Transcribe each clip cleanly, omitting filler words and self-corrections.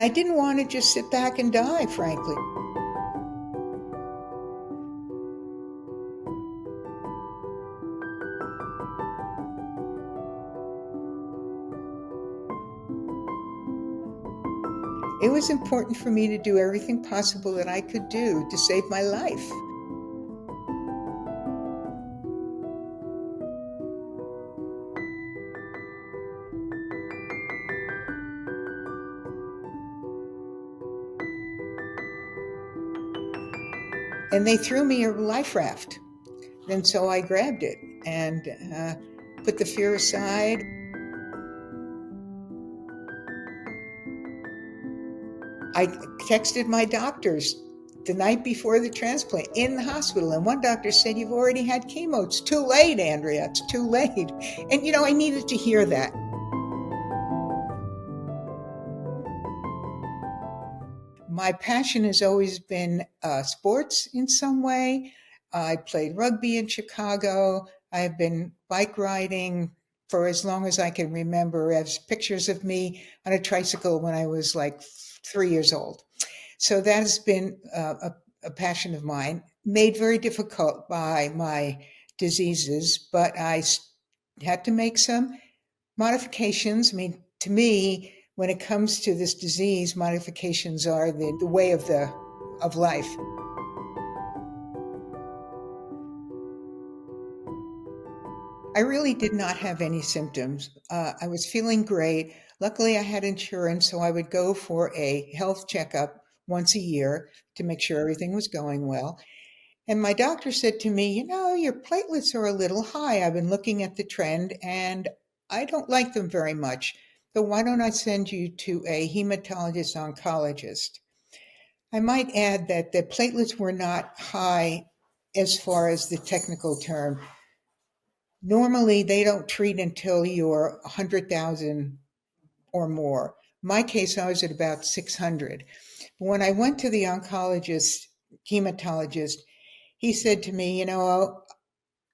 I didn't want to just sit back and die, frankly. It was important for me to do everything possible that I could do to save my life. And they threw me a life raft. And so I grabbed it and put the fear aside. I texted my doctors the night before the transplant in the hospital, and one doctor said, "You've already had chemo. It's too late, Andrea. It's too late." And, I needed to hear that. My passion has always been sports in some way. I played rugby in Chicago. I've been bike riding for as long as I can remember. I have pictures of me on a tricycle when I was like 3 years old. So that has been a passion of mine, made very difficult by my diseases, but I had to make some modifications. I mean, to me, when it comes to this disease, modifications are the way of life. I really did not have any symptoms. I was feeling great. Luckily, I had insurance, so I would go for a health checkup once a year to make sure everything was going well. And my doctor said to me, your platelets are a little high. I've been looking at the trend and I don't like them very much. So why don't I send you to a hematologist oncologist? I might add that the platelets were not high as far as the technical term. Normally, they don't treat until you're 100,000 or more. In my case, I was at about 600. When I went to the hematologist, he said to me,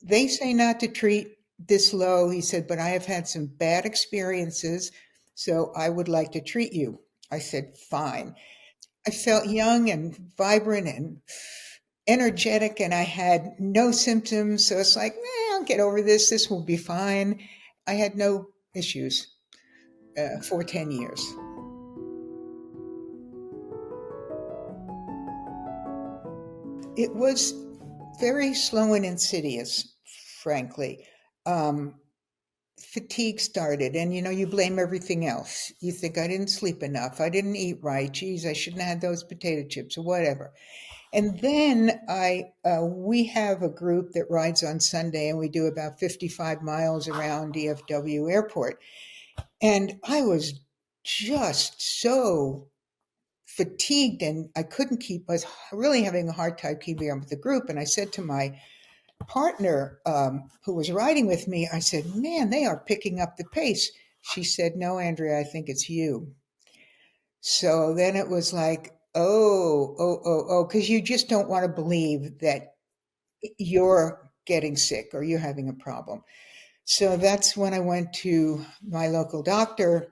they say not to treat this low. He said, but I have had some bad experiences, so I would like to treat you. I said, fine. I felt young and vibrant and energetic, and I had no symptoms. So it's like, I'll get over this. This will be fine. I had no issues for 10 years. It was very slow and insidious, frankly. Fatigue started, and you blame everything else. You think, I didn't sleep enough, I didn't eat right, geez, I shouldn't have had those potato chips or whatever. And then we have a group that rides on Sunday, and we do about 55 miles around DFW airport. And I was just so fatigued, and I was really having a hard time keeping up with the group. And I said to my partner who was riding with me, I said, man, they are picking up the pace. She said, no, Andrea, I think it's you. So then it was like, oh, because you just don't want to believe that you're getting sick or you're having a problem. So that's when I went to my local doctor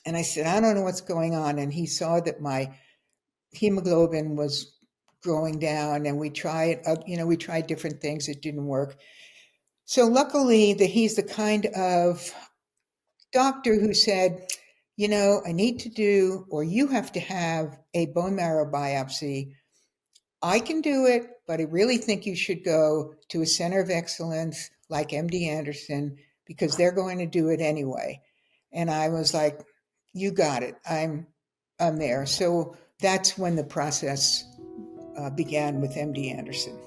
and I said, I don't know what's going on. And he saw that my hemoglobin was going down, and we tried different things. It didn't work. So luckily that he's the kind of doctor who said, I need to do, or you have to have a bone marrow biopsy. I can do it, but I really think you should go to a center of excellence like MD Anderson because they're going to do it anyway. And I was like, you got it. I'm there. So that's when the process began with MD Anderson.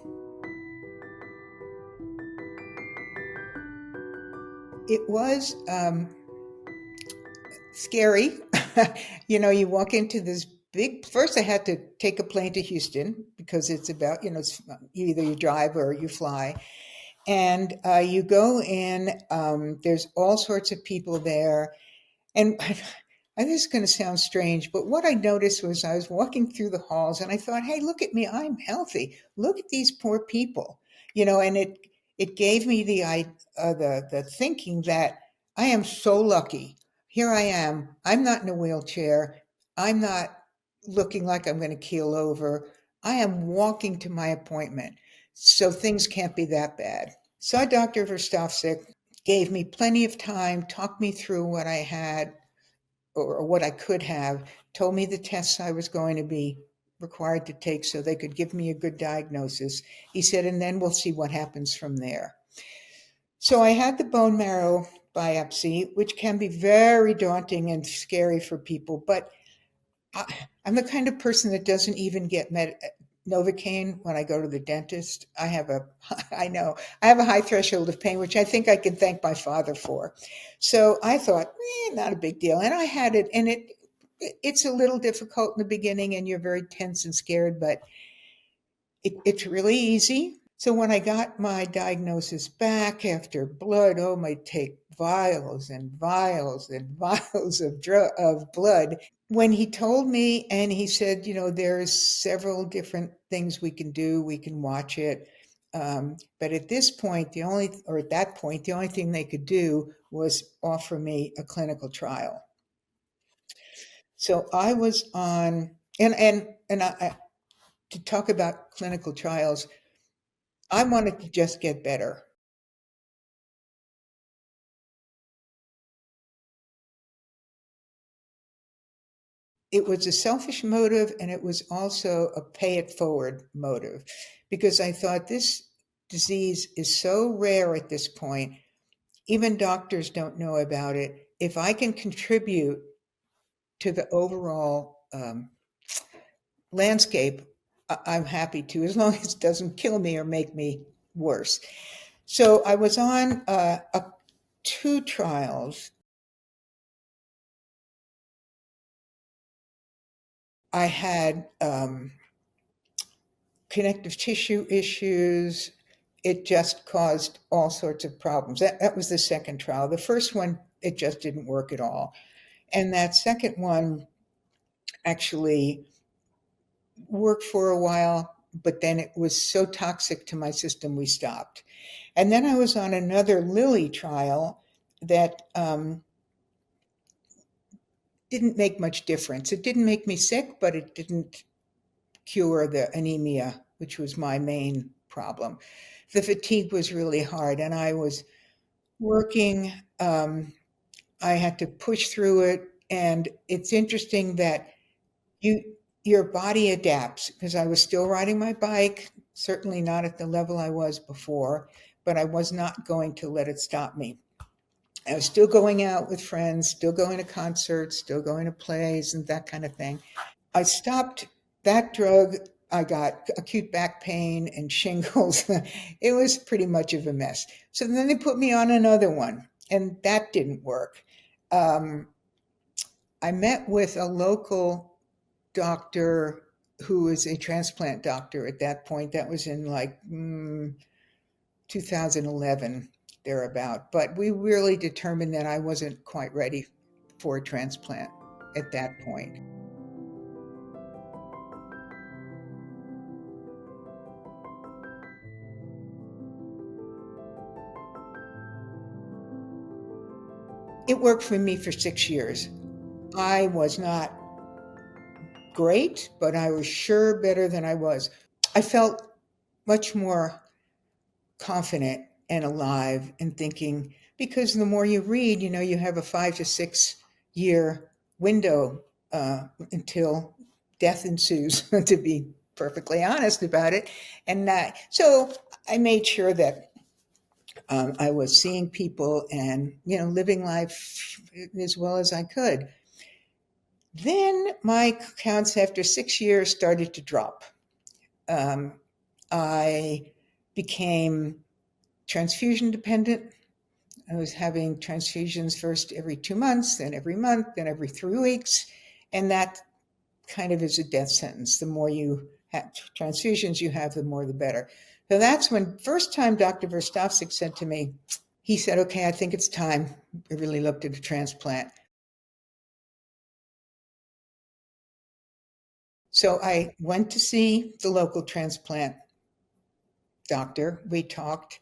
It was scary. You walk into this big, first I had to take a plane to Houston because it's about, it's either you drive or you fly. And you go in, there's all sorts of people there. And this is going to sound strange, but what I noticed was I was walking through the halls and I thought, hey, look at me, I'm healthy. Look at these poor people, and it gave me the thinking that I am so lucky. Here I am. I'm not in a wheelchair. I'm not looking like I'm going to keel over. I am walking to my appointment. So things can't be that bad. Saw Dr. Verstovsek, gave me plenty of time, talked me through what I had or what I could have, told me the tests I was going to be required to take so they could give me a good diagnosis. He said, and then we'll see what happens from there. So I had the bone marrow biopsy, which can be very daunting and scary for people, but I'm the kind of person that doesn't even get Novocaine when I go to the dentist. I know, I have a high threshold of pain, which I think I can thank my father for. So I thought, not a big deal. And I had it, and it's a little difficult in the beginning, and you're very tense and scared, but it's really easy. So when I got my diagnosis back after blood, oh my, take vials and vials and vials of blood. When he told me and he said, there's several different things we can do, we can watch it. But at this point, at that point, the only thing they could do was offer me a clinical trial. So I was on, to talk about clinical trials, I wanted to just get better. It was a selfish motive, and it was also a pay it forward motive, because I thought this disease is so rare at this point, even doctors don't know about it. If I can contribute to the overall landscape, I'm happy to, as long as it doesn't kill me or make me worse. So I was on two trials. I had connective tissue issues. It just caused all sorts of problems. That was the second trial. The first one, it just didn't work at all. And that second one actually worked for a while, but then it was so toxic to my system, we stopped. And then I was on another Lilly trial that didn't make much difference. It didn't make me sick, but it didn't cure the anemia, which was my main problem. The fatigue was really hard, and I was working. I had to push through it, and it's interesting that you your body adapts, because I was still riding my bike, certainly not at the level I was before, but I was not going to let it stop me. I was still going out with friends, still going to concerts, still going to plays and that kind of thing. I stopped that drug. I got acute back pain and shingles. It was pretty much of a mess. So then they put me on another one, and that didn't work. Um, I met with a local doctor who was a transplant doctor at that point. That was in like 2011, thereabout. But we really determined that I wasn't quite ready for a transplant at that point. It worked for me for 6 years. I was not great, but I was sure better than I was. I felt much more confident and alive and thinking, because the more you read, you have a 5 to 6 year window until death ensues, to be perfectly honest about it. And so I made sure that I was seeing people and, living life as well as I could. Then my counts after 6 years started to drop. I became transfusion dependent. I was having transfusions first every 2 months, then every month, then every 3 weeks. And that kind of is a death sentence. The more you have transfusions you have, the more the better. So that's when, first time Dr. Verstovsek said to me, he said, okay, I think it's time. I really looked at a transplant. So I went to see the local transplant doctor. We talked.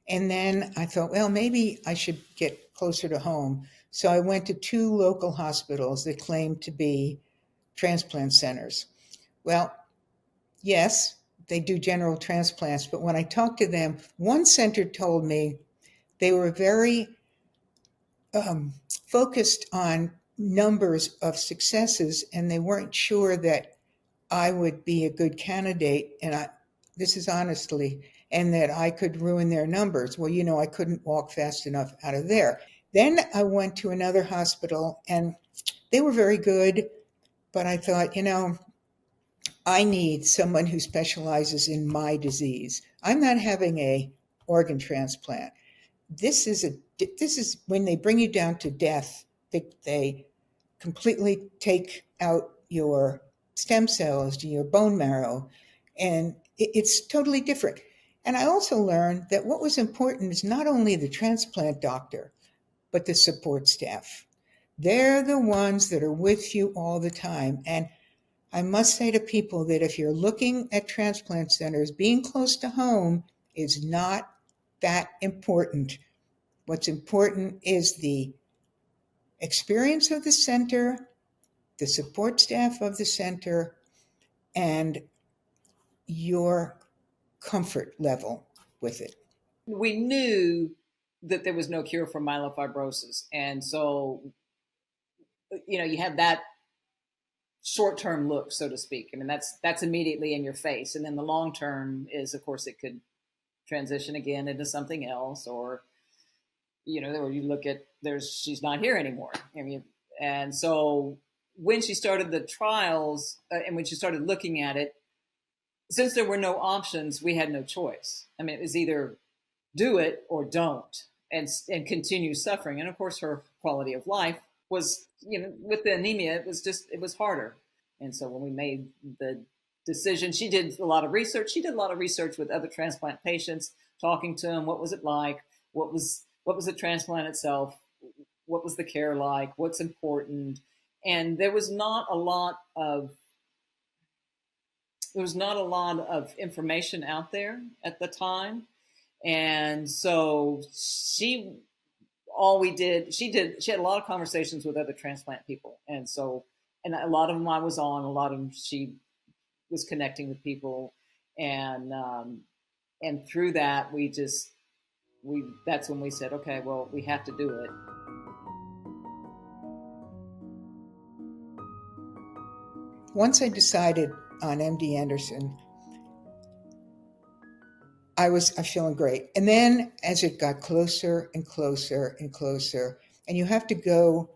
And then I thought, well, maybe I should get closer to home. So I went to two local hospitals that claimed to be transplant centers. Well, yes, they do general transplants, but when I talked to them, one center told me they were very focused on numbers of successes, and they weren't sure that I would be a good candidate, and this is honestly, and that I could ruin their numbers. Well, I couldn't walk fast enough out of there. Then I went to another hospital, and they were very good, but I thought, I need someone who specializes in my disease. I'm not having a organ transplant. This is when they bring you down to death. They completely take out your stem cells, your bone marrow, and it's totally different. And I also learned that what was important is not only the transplant doctor, but the support staff. They're the ones that are with you all the time. And I must say to people that if you're looking at transplant centers, being close to home is not that important. What's important is the experience of the center, the support staff of the center, and your comfort level with it. We knew that there was no cure for myelofibrosis. And so, you have that short-term look, so to speak. I mean, that's immediately in your face. And then the long term is, of course, it could transition again into something else, or or you look at she's not here anymore. I mean, and so when she started the trials and when she started looking at it, since there were no options, we had no choice. I mean, it was either do it or don't, and continue suffering. And of course, her quality of life was, with the anemia, it was harder. And so when we made the decision, she did a lot of research. She did a lot of research with other transplant patients, talking to them. What was it like? What was the transplant itself? What was the care like? What's important? And there was not a lot of information out there at the time. And so she had a lot of conversations with other transplant people. And a lot of them I was on, a lot of them she was connecting with people. And through that, that's when we said, okay, well, we have to do it. Once I decided on MD Anderson, I was feeling great. And then as it got closer and closer and closer, and you have to go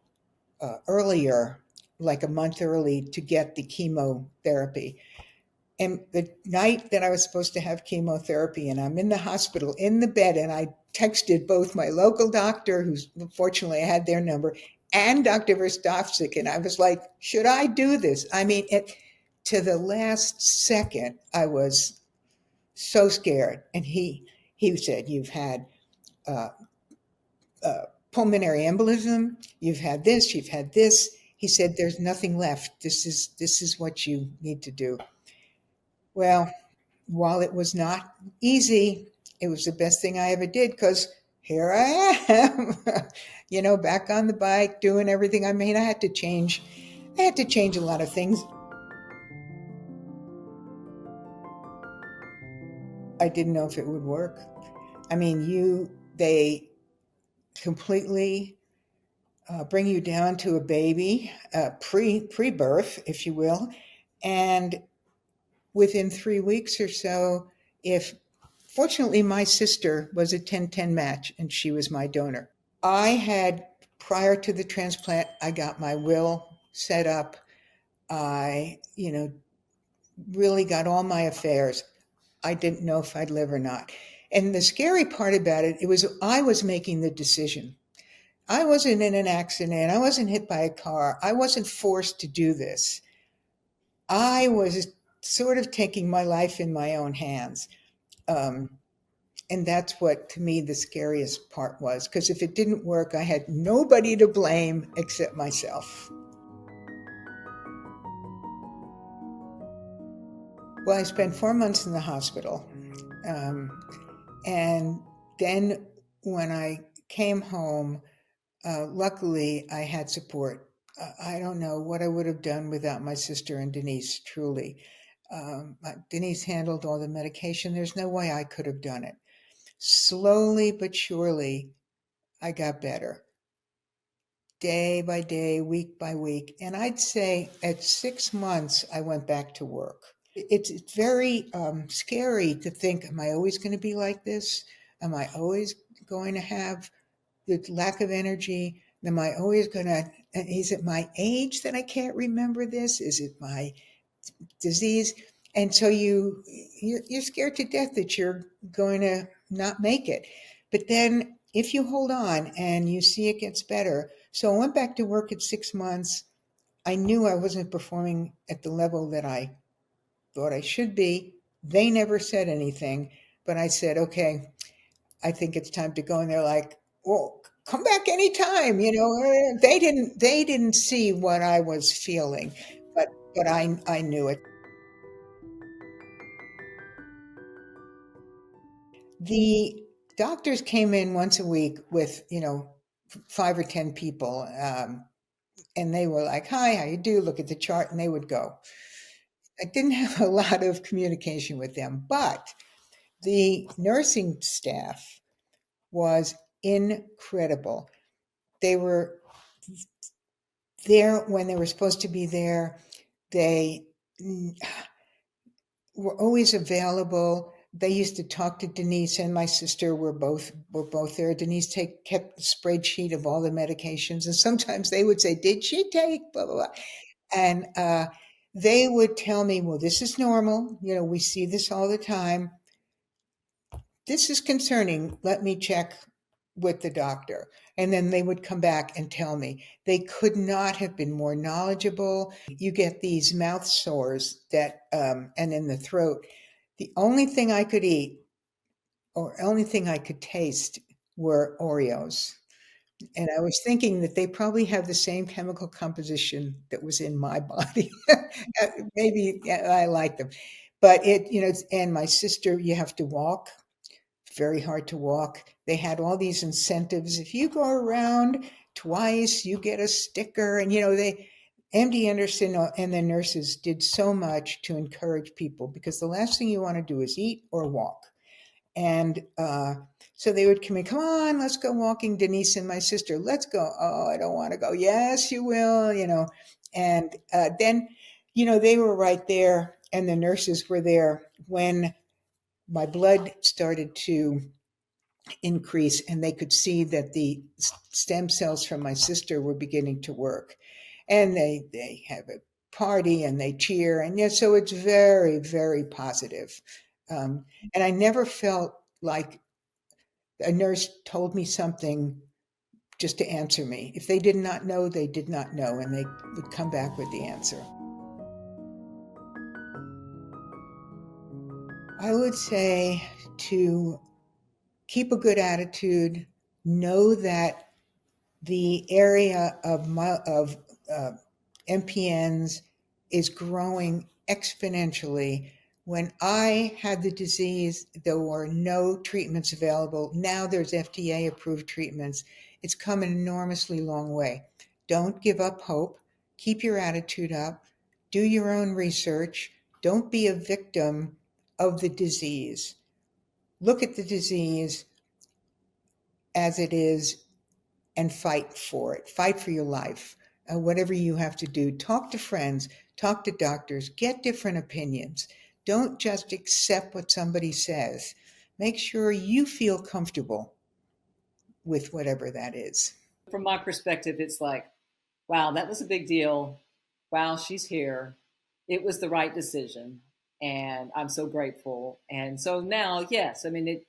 earlier, like a month early, to get the chemotherapy. And the night that I was supposed to have chemotherapy, and I'm in the hospital in the bed, and I texted both my local doctor, who's fortunately I had their number, and Dr. Verstovsik, and I was like, should I do this? I mean, to the last second, I was so scared. And he said, you've had pulmonary embolism, you've had this, you've had this. He said, there's nothing left. This is what you need to do. Well, while it was not easy, it was the best thing I ever did, because here I am, back on the bike, doing everything. I mean, I had to change a lot of things. I didn't know if it would work. I mean, they completely bring you down to a baby, pre-birth, if you will, and within 3 weeks or so, fortunately, my sister was a 10-10 match, and she was my donor. Prior to the transplant, I got my will set up. I, really got all my affairs. I didn't know if I'd live or not. And the scary part about it was I was making the decision. I wasn't in an accident. I wasn't hit by a car. I wasn't forced to do this. I was sort of taking my life in my own hands. And that's what, to me, the scariest part was, because if it didn't work, I had nobody to blame except myself. Well, I spent 4 months in the hospital. And then when I came home, luckily I had support. I don't know what I would have done without my sister and Denise, truly. Denise handled all the medication. There's no way I could have done it. Slowly but surely, I got better. Day by day, week by week. And I'd say at 6 months, I went back to work. It's very scary to think, am I always going to be like this? Am I always going to have the lack of energy? Am I always going to, is it my age that I can't remember this? Is it my disease? And so you're scared to death that you're going to not make it. But then if you hold on and you see it gets better. So I went back to work at 6 months. I knew I wasn't performing at the level that I thought I should be. They never said anything, but I said, okay, I think it's time to go. And they're like, well, come back anytime. They didn't see what I was feeling, but I knew it. The doctors came in once a week with, 5 or 10 people. And they were like, hi, how you do? Look at the chart. And they would go. I didn't have a lot of communication with them, but the nursing staff was incredible. They were there when they were supposed to be there. They were always available. They used to talk to Denise and my sister were both there. Denise kept the spreadsheet of all the medications, and sometimes they would say, "Did she take blah blah blah?" And they would tell me, "Well, this is normal. We see this all the time. This is concerning. Let me check with the doctor." And then they would come back and tell me. They could not have been more knowledgeable. You get these mouth sores and in the throat. The only thing I could eat or only thing I could taste were Oreos. And I was thinking that they probably have the same chemical composition that was in my body. Maybe I like them. But and my sister, you have to walk, very hard to walk. They had all these incentives. If you go around twice, you get a sticker. And, MD Anderson and the nurses did so much to encourage people because the last thing you want to do is eat or walk. And so they would come on, let's go walking, Denise and my sister, let's go. Oh, I don't want to go. Yes, you will, And then, they were right there and the nurses were there when my blood started to increase and they could see that the stem cells from my sister were beginning to work. And they have a party and they cheer. And yeah, so it's very, very positive. And I never felt like a nurse told me something just to answer me. If they did not know, they did not know, and they would come back with the answer. I would say to keep a good attitude, know that the area of MPNs is growing exponentially. When I had the disease, there were no treatments available. Now there's FDA approved treatments. It's come an enormously long way. Don't give up hope. Keep your attitude up. Do your own research. Don't be a victim of the disease. Look at the disease as it is and fight for it. Fight for your life. Whatever you have to do, talk to friends, talk to doctors, get different opinions. Don't just accept what somebody says. Make sure you feel comfortable with whatever that is. From my perspective, it's like, wow, that was a big deal. Wow, she's here. It was the right decision. And I'm so grateful. And so now, yes, I mean,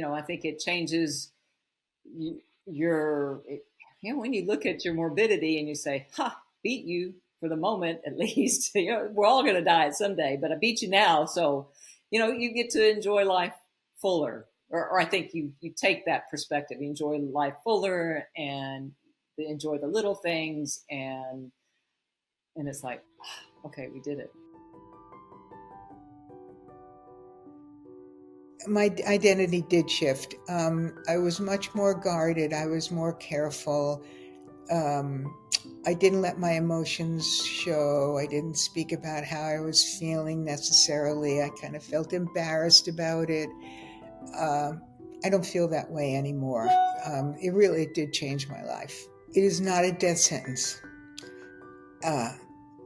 I think it changes your, when you look at your morbidity and you say, ha, beat you for the moment, at least, we're all going to die someday, but I beat you now. So, you get to enjoy life fuller. Or I think you take that perspective, you enjoy life fuller and enjoy the little things. And it's like, okay, we did it. My identity did shift. I was much more guarded. I was more careful. I didn't let my emotions show. I didn't speak about how I was feeling necessarily. I kind of felt embarrassed about it. I don't feel that way anymore. It really did change my life. It is not a death sentence.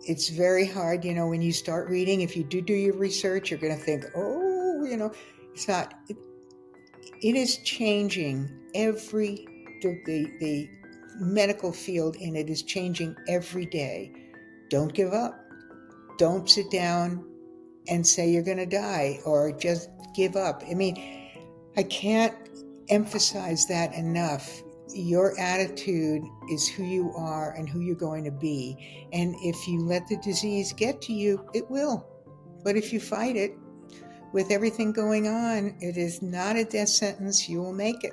It's very hard, when you start reading, if you do your research, you're going to think, it's not. It is changing the medical field, and it is changing every day. Don't give up. Don't sit down and say you're going to die or just give up. I mean, I can't emphasize that enough. Your attitude is who you are and who you're going to be. And if you let the disease get to you, it will. But if you fight it, with everything going on, it is not a death sentence. You will make it.